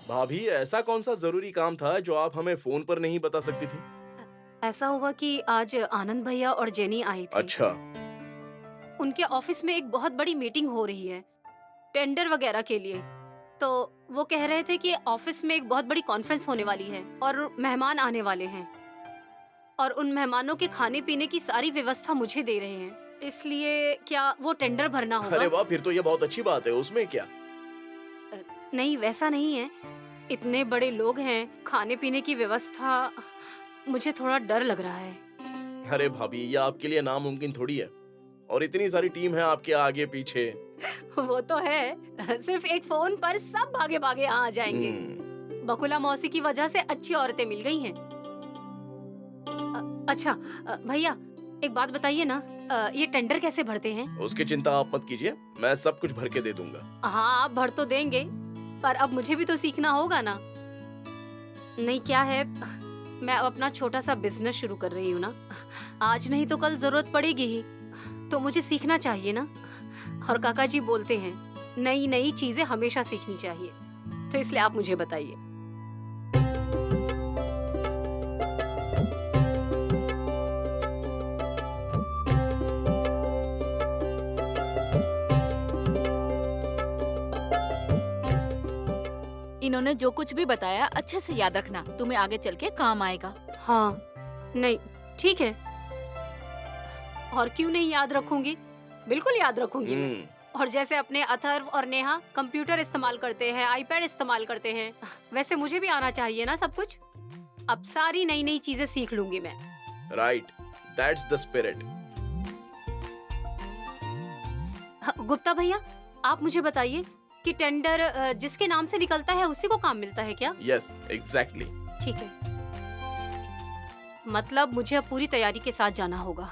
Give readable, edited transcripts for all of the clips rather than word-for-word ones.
भाभी, ऐसा कौन सा जरूरी काम था जो आप हमें फोन पर नहीं बता सकती थी? ऐसा हुआ कि आज आनंद भैया और जेनी आए थे। अच्छा। उनके ऑफिस में एक बहुत बड़ी मीटिंग हो रही है, टेंडर वगैरह के लिए। तो वो कह रहे थे कि ऑफिस में एक बहुत बड़ी कॉन्फ्रेंस होने वाली है और मेहमान आने वाले हैं। और उन मेहमानों के खाने पीने की सारी व्यवस्था मुझे दे रहे हैं। इसलिए क्या वो टेंडर भरना अरे होगा? वाह, फिर तो ये बहुत अच्छी बात है। उसमें क्या? अ, नहीं, वैसा नहीं है। इतने बड़े लोग हैं, खाने पीने की व्यवस्था, मुझे थोड़ा डर लग रहा है। अरे भाभी, ये आपके लिए नामुमकिन थोड़ी है। और इतनी सारी टीम है आपके आगे पीछे। वो तो है। सिर्फ एक फोन पर सब भागे भागे यहाँ आ जाएंगे। बकुला मौसी की वजह से अच्छी औरतें मिल गई हैं। अच्छा, भैया एक बात बताइए ना, ये टेंडर कैसे भरते हैं? उसकी चिंता आप मत कीजिए, मैं सब कुछ भर के दे दूंगा। हाँ, आप भर तो देंगे, पर अब मुझे भी तो सीखना होगा ना। नहीं, क्या है, मैं अब अपना छोटा सा बिजनेस शुरू कर रही हूँ ना। आज नहीं तो कल जरूरत पड़ेगी ही, तो मुझे सीखना चाहिए ना। और काका जी बोलते हैं नई नई चीजें हमेशा सीखनी चाहिए, तो इसलिए आप मुझे बताइए। इन्होंने जो कुछ भी बताया अच्छे से याद रखना, तुम्हें आगे चल के काम आएगा। हाँ, नहीं, ठीक है। और क्यों नहीं याद रखूंगी, बिल्कुल याद रखूंगी मैं। और जैसे अपने अथर्व और नेहा कंप्यूटर इस्तेमाल करते हैं, आईपैड इस्तेमाल करते हैं, वैसे मुझे भी आना चाहिए ना सब कुछ। अब सारी नई नई चीजें सीख लूंगी मैं। Right, that's the spirit. Gupta भैया, आप मुझे बताइए कि टेंडर जिसके नाम से निकलता है उसी को काम मिलता है क्या? Yes, exactly. ठीक है, मतलब मुझे अब पूरी तैयारी के साथ जाना होगा।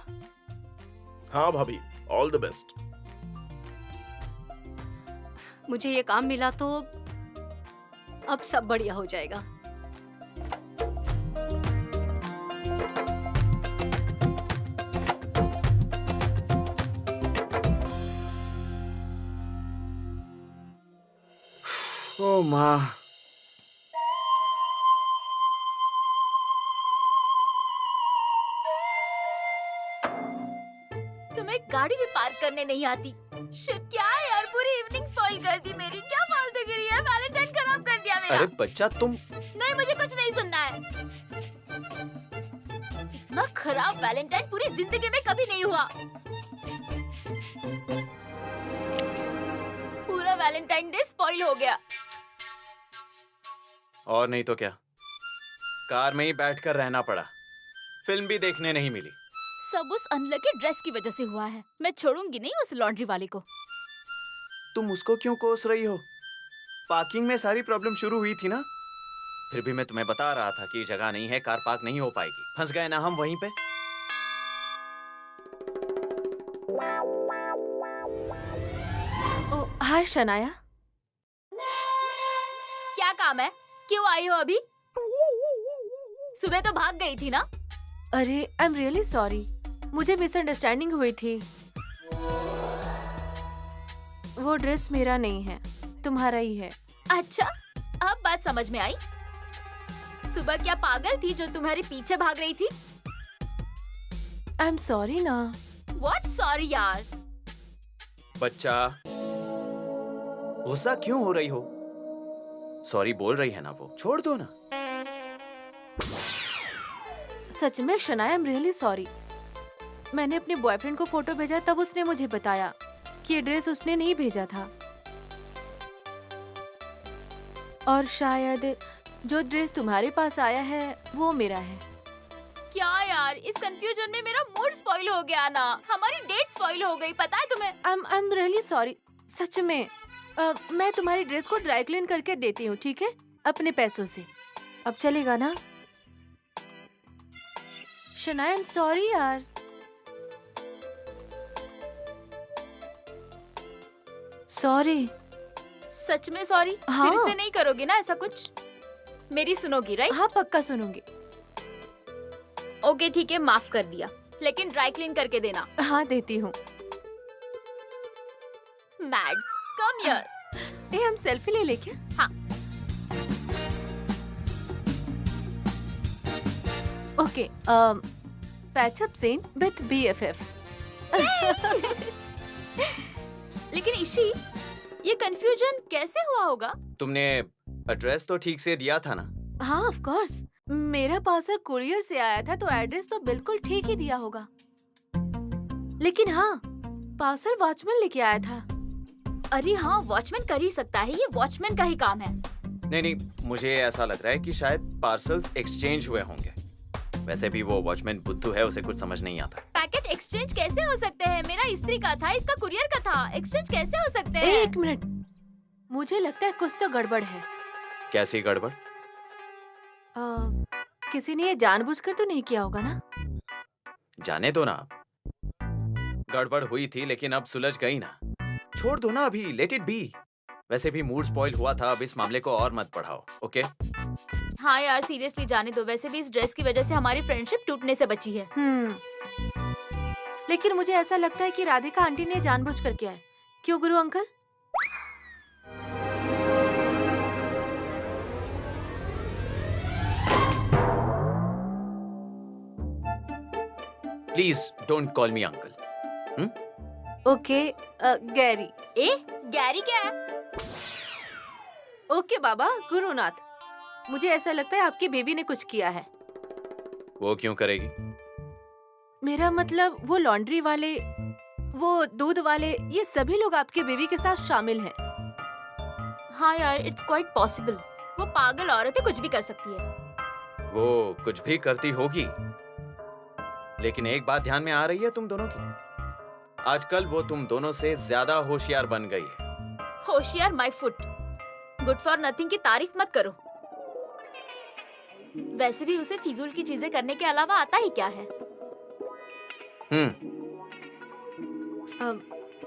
हाँ भाभी, ऑल द बेस्ट। मुझे ये काम मिला तो अब सब बढ़िया हो जाएगा। ओ माँ, तुम्हें गाड़ी भी पार्क करने नहीं आती। शिट, क्या है यार, पूरी इवनिंग स्पॉइल कर दी मेरी। क्या फालतूगिरी है, वैलेंटाइन खराब कर दिया मेरा। अरे बच्चा तुम। नहीं, मुझे कुछ नहीं सुनना है। इतना खराब वैलेंटाइन पूरी जिंदगी में कभी नहीं हुआ। पूरा वैलेंटाइन डे स्पॉइल हो गया। और नहीं तो क्या, कार में ही बैठकर रहना पड़ा, फिल्म भी देखने नहीं मिली। सब उस अनलकी ड्रेस की वजह से हुआ है। मैं छोड़ूंगी नहीं उस लॉन्ड्री वाले को। तुम उसको क्यों कोस रही हो? पार्किंग में सारी प्रॉब्लम शुरू हुई थी ना। फिर भी मैं तुम्हें बता रहा था कि जगह नहीं है, कार पार्क नहीं हो पाएगी। फंस गए ना हम वहीं पे। ओ, हाय शनाया। क्या काम है? क्यों आई हो अभी? सुबह तो भाग गई थी ना। अरे आई एम रियली सॉरी, मुझे मिसअंडरस्टैंडिंग हुई थी। वो ड्रेस मेरा नहीं है, तुम्हारा ही है। अच्छा, अब बात समझ में आई। सुबह क्या पागल थी जो तुम्हारे पीछे भाग रही थी? आई एम सॉरी ना। What सॉरी यार। बच्चा, गुस्सा क्यों हो रही हो? सॉरी बोल रही है ना वो, छोड़ दो ना। सच में शनाया, आई एम रियली सॉरी। मैंने अपने बॉयफ्रेंड को फोटो भेजा, तब उसने मुझे बताया कि ये ड्रेस उसने नहीं भेजा था। और शायद जो ड्रेस तुम्हारे पास आया है वो मेरा है। क्या यार, इस कंफ्यूजन में मेरा मूड स्पॉइल हो गया ना। हमारी डेट स्पॉइल हो गई, पता है तुम्हें? आई एम रियली सॉरी, सच में। मैं तुम्हारी ड्रेस को ड्राई क्लीन करके देती हूँ, ठीक है, अपने पैसों से। अब चलेगा ना? शनाया, आई एम सॉरी यार। सॉरी। सच में सॉरी? हाँ। फिर से नहीं करोगी ना ऐसा कुछ? मेरी सुनोगी राइट? हाँ, पक्का सुनूंगी। ओके ठीक है, माफ कर दिया, लेकिन ड्राई क्लीन करके देना। हाँ, देती हूँ। Mad, come here. हम सेल्फी ले लें क्या? हाँ। Okay, patch up seen with BFF. लेकिन इशी, ये कंफ्यूजन कैसे हुआ होगा? तुमने एड्रेस तो ठीक से दिया था ना? हाँ, ऑफ कोर्स. मेरा पार्सल कुरियर से आया था तो एड्रेस तो बिल्कुल ठीक ही दिया होगा. लेकिन हाँ, पार्सल वॉचमैन लेके आया था. अरे हाँ, वॉचमैन कर ही सकता है, ये वॉचमैन का ही काम है। नहीं नहीं, मुझे ऐसा लग रहा है कि शायद पार्सल्स एक्सचेंज हुए होंगे. वैसे भी वो वॉचमैन बुद्धू है, उसे कुछ समझ नहीं आता. पैकेट एक्सचेंज कैसे हो सकते हैं? मेरा इस्त्री का था, इसका कुरियर का था. एक्सचेंज कैसे हो सकते हैं? एक मिनट, मुझे लगता है कुछ तो गड़बड़ है. कैसी गड़बड़? किसी ने ये जानबूझकर तो नहीं किया होगा ना? जाने दो ना. गड़बड़ हुई थी लेकिन अब सुलझ गई ना. छोड़ दो ना अभी, लेट इट बी. वैसे भी मूड स्पॉइल हुआ था, अब इस मामले को और मत बढ़ाओ. ओके? हाँ यार, सीरियसली जाने दो. वैसे भी इस ड्रेस की वजह से हमारी फ्रेंडशिप टूटने से बची है. लेकिन मुझे ऐसा लगता है कि राधिका आंटी ने जानबूझकर किया है. क्यों गुरु uncle? Please don't call me uncle. Okay, Gary. A, Gary क्या है? ओके बाबा, गुरुनाथ. मुझे ऐसा लगता है आपकी बेबी ने कुछ किया है. वो क्यों करेगी? मेरा मतलब वो लॉन्ड्री वाले, वो दूध वाले, ये सभी लोग आपके बेबी के साथ शामिल हैं. हाँ यार, इट्स क्वाइट पॉसिबल. वो पागल औरत है, कुछ भी कर सकती है. वो कुछ भी करती होगी, लेकिन एक बात ध्यान में आ रही है तुम दोनों की. आजकल वो तुम दोनों से ज्यादा होशियार बन गई है. होशियार my foot. Good for nothing की तारीफ मत करो. वैसे भी उसे फिजूल की चीजें करने के अलावा आता ही क्या है?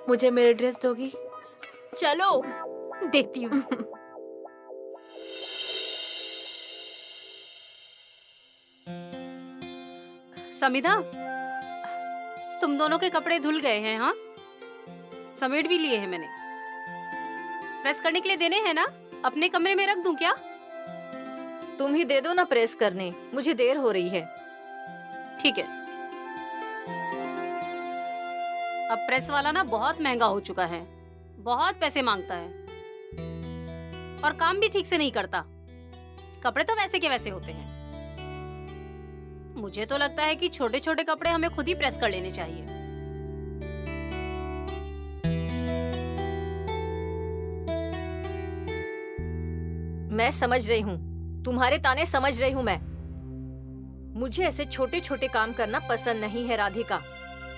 मुझे मेरे ड्रेस दोगी? चलो देखती हूँ. समिधा, तुम दोनों के कपड़े धुल गए हैं. हाँ, समेट भी लिए हैं मैंने. प्रेस करने के लिए देने हैं ना? अपने कमरे में रख दूं क्या? तुम ही दे दो ना प्रेस करने, मुझे देर हो रही है. ठीक है. अब प्रेस वाला ना बहुत महंगा हो चुका है, बहुत पैसे मांगता है और काम भी ठीक से नहीं करता. कपड़े तो वैसे के वैसे होते हैं. मुझे तो लगता है कि छोटे छोटे कपड़े हमें खुद ही प्रेस कर लेने चाहिए. मैं समझ रही हूँ, तुम्हारे ताने समझ रही हूँ मैं. मुझे ऐसे छोटे छोटे काम करना पसंद नहीं है राधिका,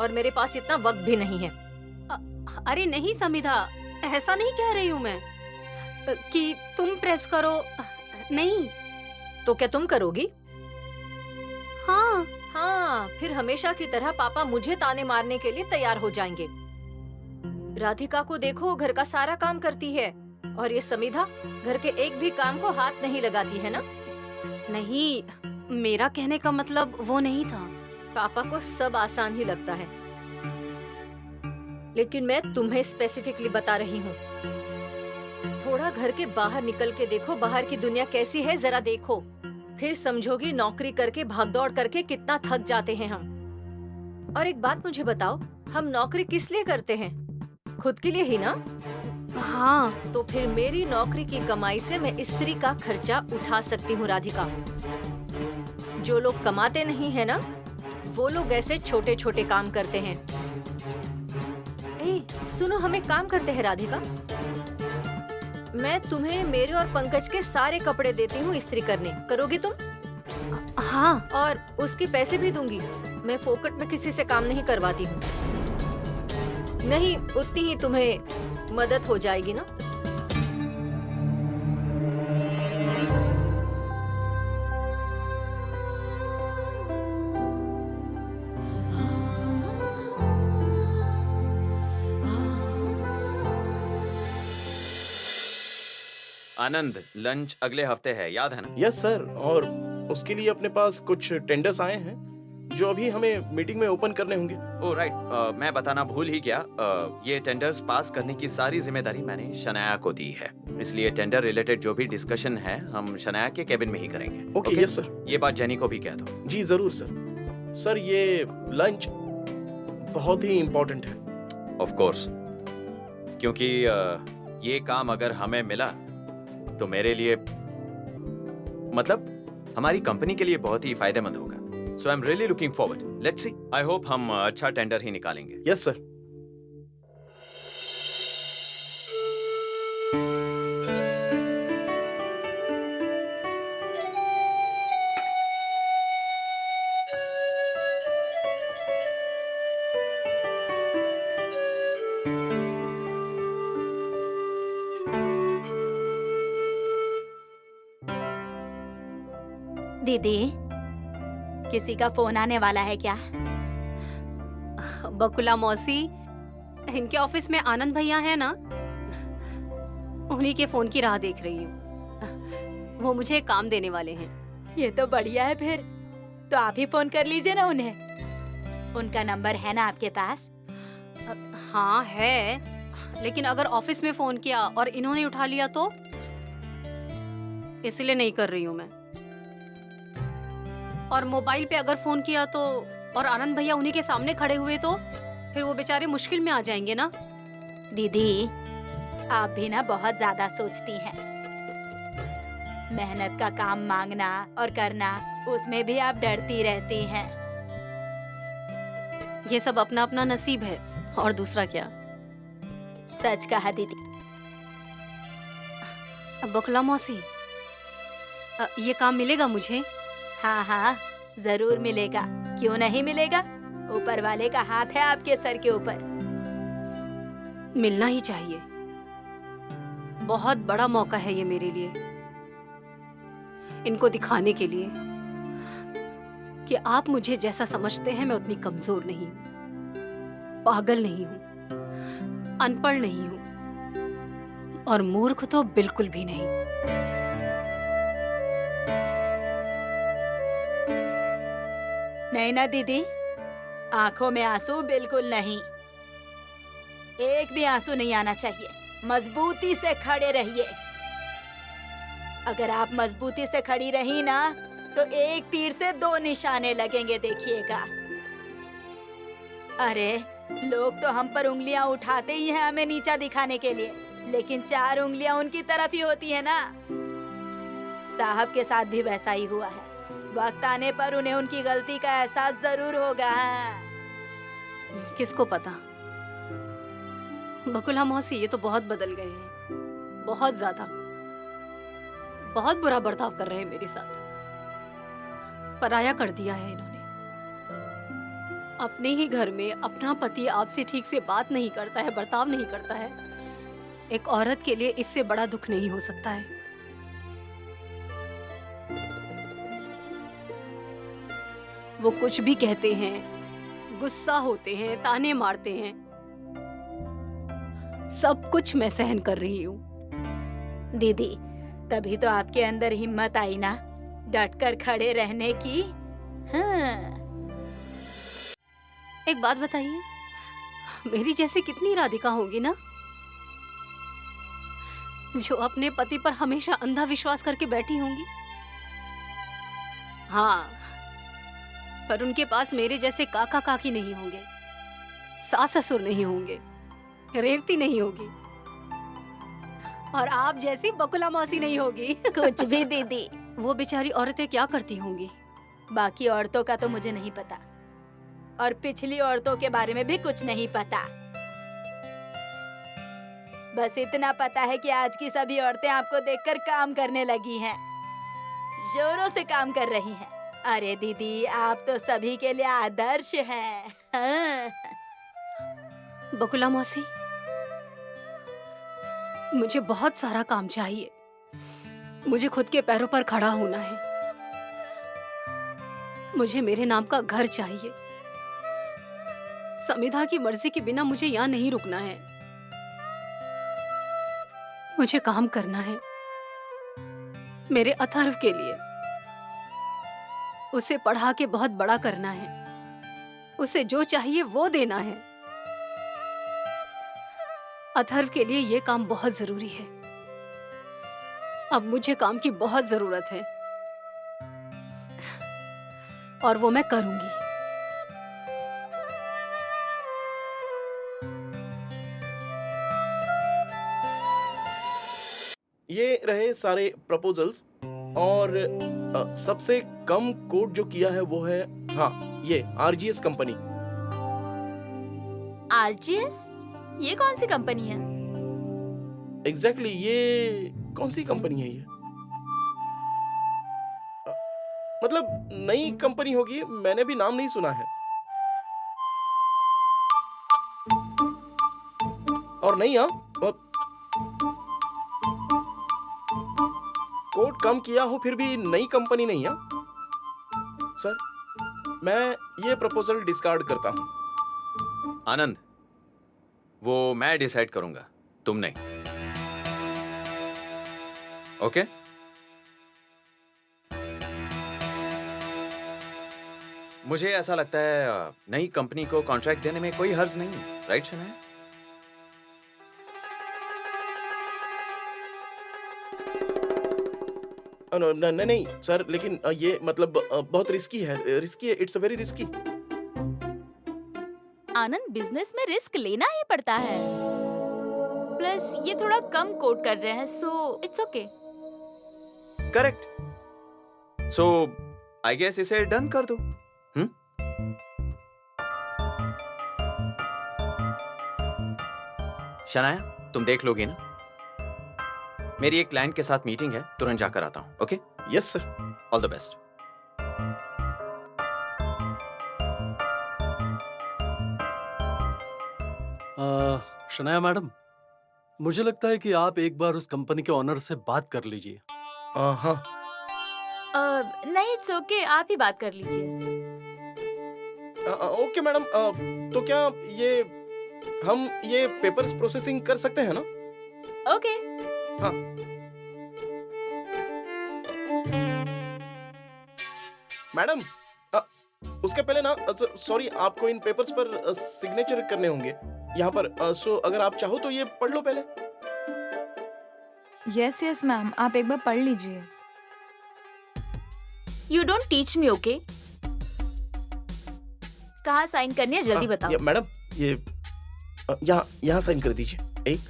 और मेरे पास इतना वक्त भी नहीं है. अरे नहीं समिधा, ऐसा नहीं कह रही हूँ मैं कि तुम प्रेस करो. नहीं. तो क्या तुम करोगी? हाँ. हाँ, फिर हमेशा की तरह पापा मुझे ताने मारने के लिए तैयार हो जाएंगे. राधिका को देखो, घर का सारा काम करती है, और ये समिधा घर के एक भी काम को हाथ नहीं लगाती है ना. नहीं, मेरा कहने का मतलब वो नहीं था. पापा को सब आसान ही लगता है, लेकिन मैं तुम्हें स्पेसिफिकली बता रही हूँ. थोड़ा घर के बाहर निकल के देखो, बाहर की दुनिया कैसी है जरा देखो, फिर समझोगी नौकरी करके भागदौड़ करके कितना थक जाते हैं हम. और एक बात मुझे बताओ, हम नौकरी किस लिए करते हैं? खुद के लिए ही ना. हाँ. तो फिर मेरी नौकरी की कमाई से मैं स्त्री का खर्चा उठा सकती हूँ राधिका. जो लोग कमाते नहीं है ना, वो लोग ऐसे छोटे छोटे काम करते हैं. ए, सुनो, हम एक काम करते हैं राधिका. मैं तुम्हें मेरे और पंकज के सारे कपड़े देती हूँ इस्त्री करने, करोगी तुम? हाँ. और उसके पैसे भी दूंगी. मैं फोकट में किसी से काम नहीं करवाती हूँ. नहीं, उतनी ही तुम्हें मदद हो जाएगी ना. आनंद, लंच अगले हफ्ते है, याद है ना? Yes sir. और उसके लिए अपने पास कुछ टेंडर्स आए हैं जो अभी हमें मीटिंग में ओपन करने होंगे। ओ राइट, मैं बताना भूल ही गया, ये टेंडर्स पास करने की सारी जिम्मेदारी मैंने शनाया को दी है, इसलिए टेंडर रिलेटेड जो भी डिस्कशन है हम शनाया के केबिन में ही करेंगे। Okay, yes sir. ये बात जेनी को भी कह दो। जी जरूर सर। सर ये लंच बहुत ही इम्पोर्टेंट है। ऑफ कोर्स, क्योंकि ये काम अगर हमें मिला तो मेरे लिए, मतलब हमारी कंपनी के लिए बहुत ही फायदेमंद होगा। So I am really looking forward. Let's see, I hope हम अच्छा टेंडर ही निकालेंगे। Yes sir. दीदी, किसी का फोन आने वाला है क्या? बकुला मौसी, इनके ऑफिस में आनंद भैया है ना, उन्हीं के फोन की राह देख रही हूँ। वो मुझे काम देने वाले हैं। ये तो बढ़िया है, फिर तो आप ही फोन कर लीजिए ना उन्हें। उनका नंबर है ना आपके पास? हाँ है, लेकिन अगर ऑफिस में फोन किया और इन्होंने उठा लिया तो, इसलिए नहीं कर रही हूँ मैं। और मोबाइल पे अगर फोन किया तो और आनंद भैया उन्हीं के सामने खड़े हुए तो फिर वो बेचारे मुश्किल में आ जाएंगे ना। दीदी, आप भी ना बहुत ज्यादा सोचती हैं। मेहनत का काम मांगना और करना, उसमें भी आप डरती रहती हैं। ये सब अपना अपना नसीब है, और दूसरा क्या। सच कहा दीदी। बकुला मौसी, ये काम मिलेगा मुझे? हाँ हाँ, जरूर मिलेगा। क्यों नहीं मिलेगा? ऊपर वाले का हाथ है आपके सर के ऊपर। मिलना ही चाहिए। बहुत बड़ा मौका है ये मेरे लिए, इनको दिखाने के लिए कि आप मुझे जैसा समझते हैं मैं उतनी कमजोर नहीं हूं, पागल नहीं हूं, अनपढ़ नहीं हूं और मूर्ख तो बिल्कुल भी नहीं। नहीं ना दीदी, आंखों में आंसू बिल्कुल नहीं। एक भी आंसू नहीं आना चाहिए। मजबूती से खड़े रहिए। अगर आप मजबूती से खड़ी रही ना तो एक तीर से 2 निशाने लगेंगे, देखिएगा। अरे लोग तो हम पर उंगलियां उठाते ही हैं हमें नीचा दिखाने के लिए, लेकिन 4 उंगलियां उनकी तरफ ही होती है ना। साहब के साथ भी वैसा ही हुआ है। वक्त आने पर उन्हें उनकी गलती का एहसास जरूर होगा। किसको पता। बकुला मौसी, ये तो बहुत बदल गए हैं, बहुत ज्यादा। बहुत बुरा बर्ताव कर रहे हैं मेरे साथ। पराया कर दिया है इन्होंने। अपने ही घर में अपना पति आपसे ठीक से बात नहीं करता है, बर्ताव नहीं करता है। एक औरत के लिए इससे बड़ा दुख नहीं हो सकता है। वो कुछ भी कहते हैं, गुस्सा होते हैं, ताने मारते हैं, सब कुछ मैं सहन कर रही हूँ। दीदी, तभी तो आपके अंदर हिम्मत आई ना, डटकर खड़े रहने की। हाँ। एक बात बताइए, मेरी जैसे कितनी राधिका होंगी ना, जो अपने पति पर हमेशा अंधा विश्वास करके बैठी होंगी। हाँ, पर उनके पास मेरे जैसे काका काकी नहीं होंगे, सास ससुर नहीं होंगे, रेवती नहीं होगी, और आप जैसी बकुला मौसी नहीं होगी। कुछ भी दीदी। वो बेचारी औरतें क्या करती होंगी? बाकी औरतों का तो मुझे नहीं पता, और पिछली औरतों के बारे में भी कुछ नहीं पता। बस इतना पता है कि आज की सभी औरतें आपको देखकर काम करने लगी हैं, जोरों से काम कर रही हैं। अरे दीदी, आप तो सभी के लिए आदर्श हैं। हाँ। बकुला मौसी, मुझे बहुत सारा काम चाहिए। मुझे खुद के पैरों पर खड़ा होना है। मुझे मेरे नाम का घर चाहिए। समिधा की मर्जी के बिना मुझे यहाँ नहीं रुकना है। मुझे काम करना है मेरे अथर्व के लिए। उसे पढ़ा के बहुत बड़ा करना है। उसे जो चाहिए वो देना है। अथर्व के लिए ये काम बहुत जरूरी है। अब मुझे काम की बहुत जरूरत है और वो मैं करूंगी। ये रहे सारे प्रपोजल्स और सबसे कम कोट जो किया है वो है, हाँ, ये आरजीएस कंपनी। आरजीएस? ये कौन सी कंपनी है? एग्जैक्टली ये कौन सी कंपनी है ये? मतलब नई कंपनी होगी, मैंने भी नाम नहीं सुना है। और नहीं, हाँ, कोट कम किया हो फिर भी नई कंपनी नहीं है। सर, मैं ये प्रपोजल डिस्कार्ड करता हूं। आनंद, वो मैं डिसाइड करूंगा, तुम नहीं। ओके? मुझे ऐसा लगता है नई कंपनी को कॉन्ट्रैक्ट देने में कोई हर्ज नहीं है, राइट शनाया? नहीं सर, लेकिन ये मतलब बहुत रिस्की है, it's very risky. Anand, business में रिस्क लेना ही पड़ता है। प्लस ये थोड़ा कम कोट कर रहे हैं, so it's okay. Correct. So I guess इसे डन कर दो। शनाया, तुम देख लोगे ना? मेरी एक क्लाइंट के साथ मीटिंग है, तुरंत जाकर आता हूं। Okay? Yes sir. All the best. Shanaya madam, मुझे लगता है कि आप एक बार उस कंपनी के ओनर से बात कर लीजिए। हाँ, नहीं, इट्स ओके, आप ही बात कर लीजिए। Okay madam. तो क्या हम ये पेपर्स प्रोसेसिंग कर सकते हैं ना? ओके। हाँ। मैडम, उसके पहले ना, सॉरी, आपको इन पेपर्स पर सिग्नेचर करने होंगे यहाँ पर। सो अगर आप चाहो तो ये पढ़ लो पहले। यस यस मैम, आप एक बार पढ़ लीजिए। You don't teach me, okay? कहाँ साइन करनी है, जल्दी बताओ। मैडम, ये यहाँ साइन कर दीजिए। एक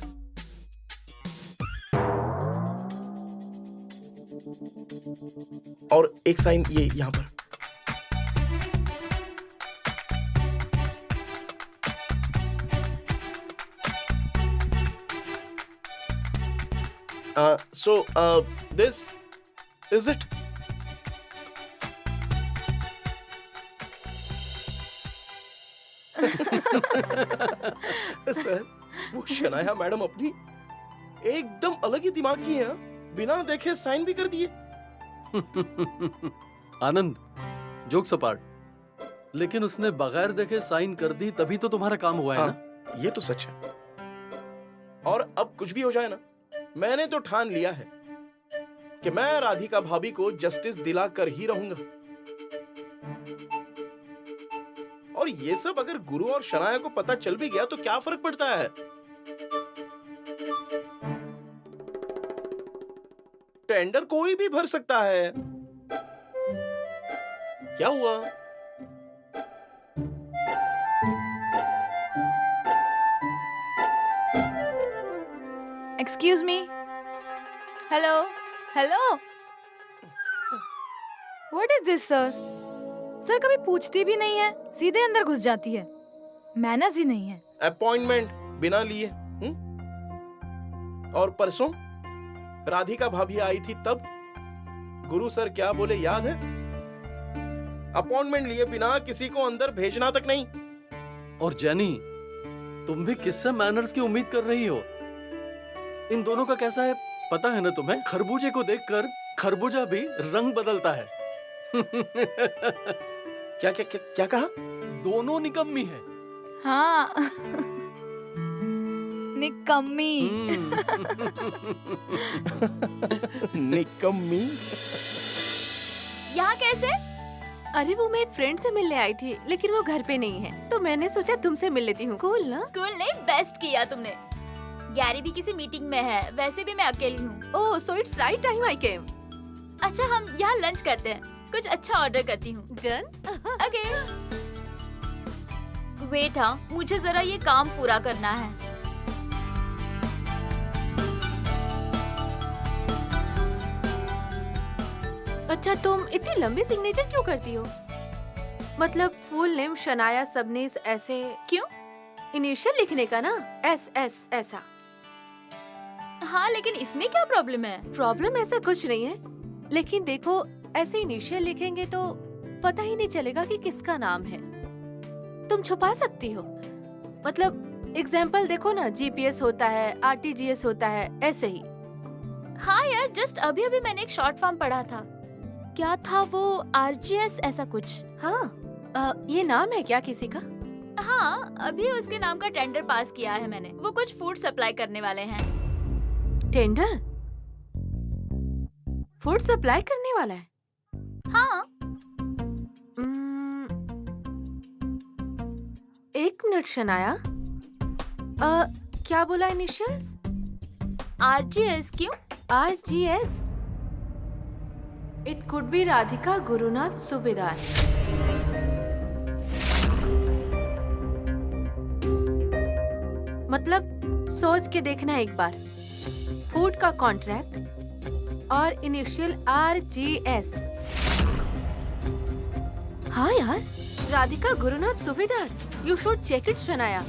और एक साइन ये यहाँ पर। So this is it? Sir, वो शनाया मैडम अपनी एकदम अलग ही दिमाग की है, बिना देखे साइन भी कर दिए। आनंद, जोक सपाट, लेकिन उसने बगैर देखे साइन कर दी, तभी तो तुम्हारा काम हुआ है ना? ये तो सच है। और अब कुछ भी हो जाए ना, मैंने तो ठान लिया है कि मैं राधिका भाभी को जस्टिस दिला कर ही रहूंगा। और ये सब अगर गुरु और शनाया को पता चल भी गया तो क्या फर्क पड़ता है? टेंडर कोई भी भर सकता है। क्या हुआ? Excuse me. Hello hello, what is this sir? Sir कभी पूछती भी नहीं है, सीधे अंदर घुस जाती है। मैनर्स ही नहीं है। अपॉइंटमेंट बिना लिए। और परसों राधिका भाभी आई थी तब गुरु सर क्या बोले याद है? अपॉइंटमेंट लिए बिना किसी को अंदर भेजना तक नहीं। और जेनी, तुम भी किससे मैनर्स की उम्मीद कर रही हो? इन दोनों का कैसा है पता है ना तुम्हें? खरबूजे को देखकर खरबूजा भी रंग बदलता है। क्या क्या क्या क्या कहा? दोनों निकम्मी है। हाँ निकम्मी। निकम्मी। यहाँ कैसे? अरे वो मैं एक फ्रेंड से मिलने आई थी, लेकिन वो घर पे नहीं है, तो मैंने सोचा तुमसे मिल लेती हूँ। कूल ना? कूल नहीं, बेस्ट किया तुमने। गैरी भी किसी मीटिंग में है, वैसे भी मैं अकेली हूँ। Oh, so it's right time I came. अच्छा, हम यहाँ लंच करते हैं। कुछ अच्छा ऑर्डर करती हूँ। डन। ओके। वेट, हाँ, मुझे जरा ये काम पूरा करना है। अच्छा, तुम इतनी लंबी सिग्नेचर क्यों करती हो? मतलब फुल नेम शनाया सबनीस ऐसे क्यों? इनिशियल लिखने का ना, एस एस ऐसा। हाँ, लेकिन इसमें क्या प्रॉब्लम है? प्रॉब्लम ऐसा कुछ नहीं है, लेकिन देखो ऐसे इनिशियल लिखेंगे तो पता ही नहीं चलेगा कि किसका नाम है। तुम छुपा सकती हो। मतलब एग्जाम्पल देखो ना, जीपीएस होता है, आरटीजीएस होता है, ऐसे ही। हाँ यार, जस्ट अभी अभी मैंने एक शॉर्ट फॉर्म पढ़ा था। क्या था वो? आरजीएस ऐसा कुछ। हाँ, ये नाम है क्या किसी का? हाँ, अभी उसके नाम का टेंडर पास किया है मैंने। वो कुछ फूड सप्लाई करने वाले हैं। टेंडर? फूड सप्लाई करने वाला है? हाँ। एक मिनट शनाया, क्या बोला इनिशियल्स? आरजीएस क्यों? RGS? It could be Radhika Gurunath Subedar. मतलब सोच के देखना एक बार। फूड का कॉन्ट्रैक्ट और इनिशियल आरजीएस। हाँ यार, Radhika Gurunath Subedar. You should check it Shanaya.